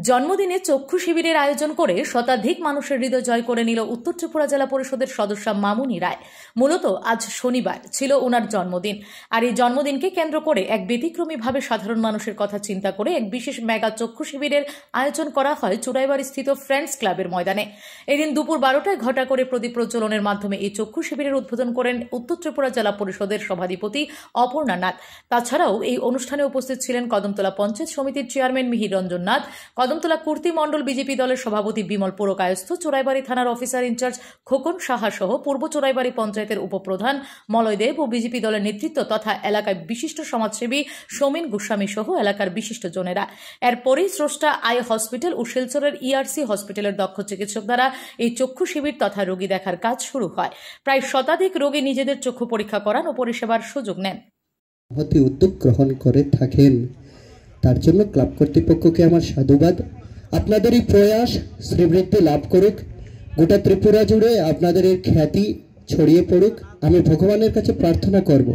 জন্মদিনে চক্ষু শিবিরের আয়োজন করে শতাধিক মানুষের হৃদয় জয় করে নিল উত্তর ত্রিপুরা জেলা পরিষদের সদস্য মামুনি রায়। মূলত আজ শনিবার ছিল ওনার জন্মদিন, আর এই জন্মদিনকে কেন্দ্র করে এক ব্যতিক্রমীভাবে সাধারণ মানুষের কথা চিন্তা করে এক বিশেষ মেগা চক্ষু শিবিরের আয়োজন করা হয় চুড়াইবাড়ি স্থিত ফ্রেন্ডস ক্লাবের ময়দানে। এদিন দুপুর 12টায় ঘটা করে প্রদীপ প্রজ্বলনের মাধ্যমে এই চক্ষু শিবিরের উদ্বোধন করেন উত্তর ত্রিপুরা জেলা পরিষদের সভাধিপতি অপর্ণা নাথ। তাছাড়াও এই অনুষ্ঠানে উপস্থিত ছিলেন কদমতলা পঞ্চায়েত সমিতির চেয়ারম্যান মিহির রঞ্জন নাথ, কদমতলা কুর্তি মণ্ডল বিজেপি দলের সভাপতি বিমল পুরকায়স্থ, চোরাইবাড়ি থানার অফিসার ইনচার্জ খোকন সাহা সহ পূর্ব চোরাইবাড়ি পঞ্চায়েতের উপপ্রধান মলয় দেব ও বিজেপি দলের নেতৃত্ব তথা এলাকায় বিশিষ্ট সমাজসেবী সমীন গোস্বামী সহ এলাকার বিশিষ্ট জনেরা। এরপরেই স্রষ্টা আই হসপিটাল ও শিলচরের ইআরসি হসপিটালের দক্ষ চিকিৎসক দ্বারা এই চক্ষু শিবির তথা রোগী দেখার কাজ শুরু হয়। প্রায় শতাধিক রোগী নিজেদের চক্ষু পরীক্ষা করান ও পরিষেবার সুযোগ নেন। উদ্যোগ গ্রহণ করে থাকেন, তার জন্য ক্লাব কর্তৃপক্ষকে আমার সাধুবাদ। আপনাদের এই প্রয়াস শ্রীবৃদ্ধি লাভ করুক, গোটা ত্রিপুরা জুড়ে আপনাদের এই খ্যাতি ছড়িয়ে পড়ুক, আমি ভগবানের কাছে প্রার্থনা করব।